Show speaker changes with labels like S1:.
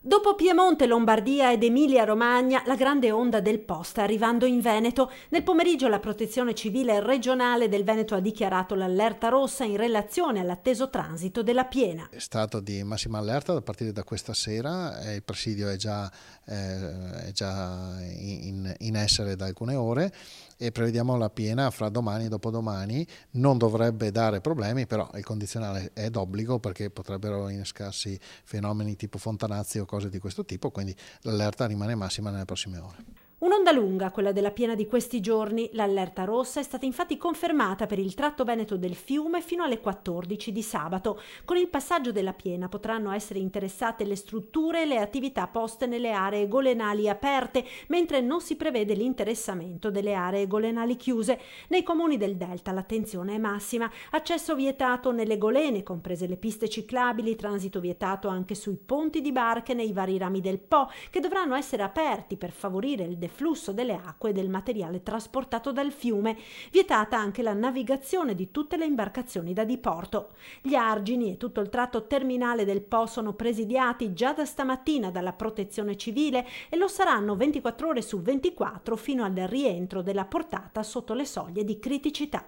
S1: Dopo Piemonte, Lombardia ed Emilia-Romagna, la grande onda del Po sta arrivando in Veneto. Nel pomeriggio la Protezione Civile regionale del Veneto ha dichiarato l'allerta rossa in relazione all'atteso transito della piena.
S2: È stato di massima allerta da partire da questa sera, il presidio è già in essere da alcune ore e prevediamo la piena fra domani e dopodomani. Non dovrebbe dare problemi, però il condizionale è d'obbligo perché potrebbero innescarsi fenomeni tipo fontanazzi o cose di questo tipo, quindi l'allerta rimane massima nelle prossime ore.
S1: Un'onda lunga, quella della piena di questi giorni. L'allerta rossa è stata infatti confermata per il tratto veneto del fiume fino alle 14 di sabato. Con il passaggio della piena potranno essere interessate le strutture e le attività poste nelle aree golenali aperte, mentre non si prevede l'interessamento delle aree golenali chiuse. Nei comuni del Delta l'attenzione è massima. Accesso vietato nelle golene, comprese le piste ciclabili, transito vietato anche sui ponti di barche nei vari rami del Po, che dovranno essere aperti per favorire il deflusso delle acque e del materiale trasportato dal fiume. Vietata anche la navigazione di tutte le imbarcazioni da diporto. Gli argini e tutto il tratto terminale del Po sono presidiati già da stamattina dalla Protezione Civile e lo saranno 24 ore su 24 fino al rientro della portata sotto le soglie di criticità.